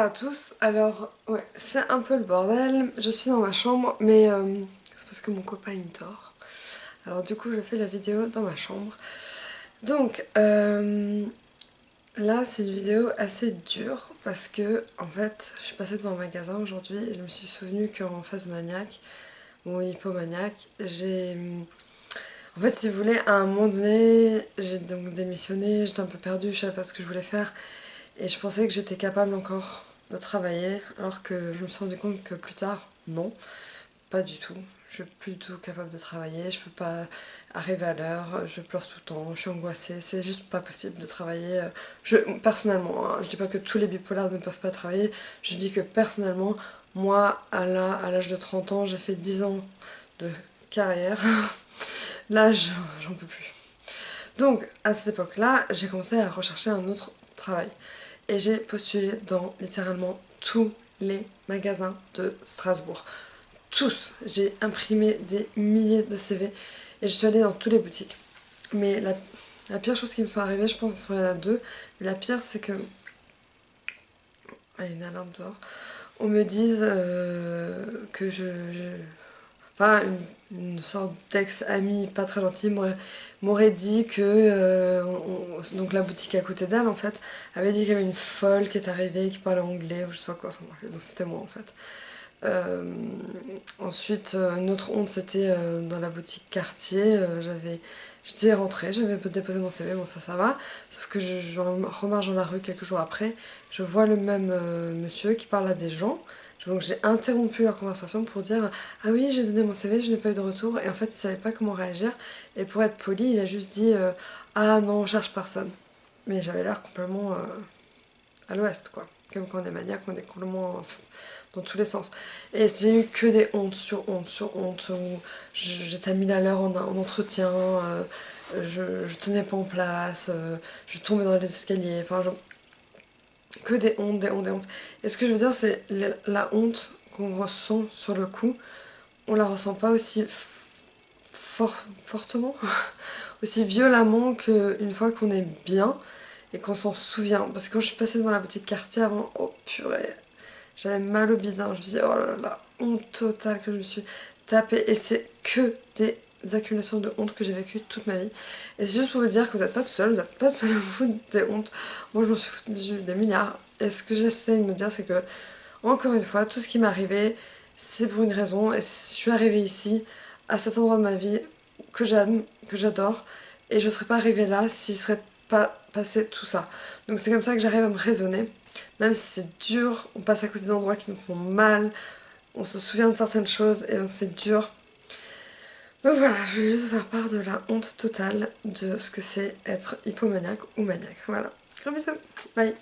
à tous, alors ouais c'est un peu le bordel, je suis dans ma chambre mais c'est parce que mon copain il dort. Alors du coup je fais la vidéo dans ma chambre. Donc là c'est une vidéo assez dure parce que en fait je suis passée devant un magasin aujourd'hui et je me suis souvenu qu'en phase maniaque ou hypomaniaque j'ai... En fait si vous voulez à un moment donné j'ai donc démissionné, j'étais un peu perdue, je savais pas ce que je voulais faire. Et je pensais que j'étais capable encore de travailler, alors que je me suis rendu compte que plus tard, non, pas du tout. Je suis plus du tout capable de travailler, je peux pas arriver à l'heure, je pleure tout le temps, je suis angoissée, c'est juste pas possible de travailler. Personnellement, hein, je dis pas que tous les bipolaires ne peuvent pas travailler, je dis que personnellement, moi, à l'âge de 30 ans, j'ai fait 10 ans de carrière. Là, j'en peux plus. Donc, à cette époque-là, j'ai commencé à rechercher un autre travail. Et j'ai postulé dans littéralement tous les magasins de Strasbourg. Tous. J'ai imprimé des milliers de CV et je suis allée dans toutes les boutiques. Mais la pire chose qui me soit arrivée, je pense qu'il y en a deux, mais la pire c'est que... Ah, il y a une alarme dehors. On me dise que enfin, une sorte d'ex-ami pas très gentil m'aurait dit que donc la boutique à côté d'elle en fait avait dit qu'il y avait une folle qui est arrivée qui parlait anglais ou je sais pas quoi, enfin, bref, donc c'était moi en fait. Euh, Ensuite une autre honte c'était dans la boutique Cartier, j'étais rentrée, j'avais déposé mon CV, bon ça va, sauf que je remarche dans la rue quelques jours après, je vois le même monsieur qui parle à des gens. Donc j'ai interrompu leur conversation pour dire ah oui j'ai donné mon CV, je n'ai pas eu de retour et en fait il savait pas comment réagir et pour être poli il a juste dit ah non on cherche personne. Mais j'avais l'air complètement à l'ouest quoi. Comme quand on est maniaque on est complètement dans tous les sens. Et j'ai eu que des hontes sur honte sur honte où j'étais à 1000 à l'heure en entretien, je tenais pas en place, je tombais dans les escaliers, enfin que des hontes, des hontes, des hontes. Et ce que je veux dire, c'est la honte qu'on ressent sur le coup, on la ressent pas aussi fortement, aussi violemment qu'une fois qu'on est bien et qu'on s'en souvient. Parce que quand je suis passée devant la boutique Cartier avant, oh purée, j'avais mal au bidin. Je me disais, oh là là, honte totale que je me suis tapée. Et c'est que des accumulations de honte que j'ai vécues toute ma vie. Et c'est juste pour vous dire que vous n'êtes pas tout seul, vous n'êtes pas tout seul à vous foutre des hontes. Moi, je m'en suis foutu des milliards. Et ce que j'essaie de me dire, c'est que, encore une fois, tout ce qui m'est arrivé, c'est pour une raison. Et je suis arrivée ici, à cet endroit de ma vie que j'aime, que j'adore. Et je ne serais pas arrivée là s'il ne serait pas passé tout ça. Donc c'est comme ça que j'arrive à me raisonner. Même si c'est dur, on passe à côté d'endroits qui nous font mal, on se souvient de certaines choses et donc c'est dur. Donc voilà, je voulais juste vous faire part de la honte totale de ce que c'est être hypomaniaque ou maniaque. Voilà. Gros bisous. Bye.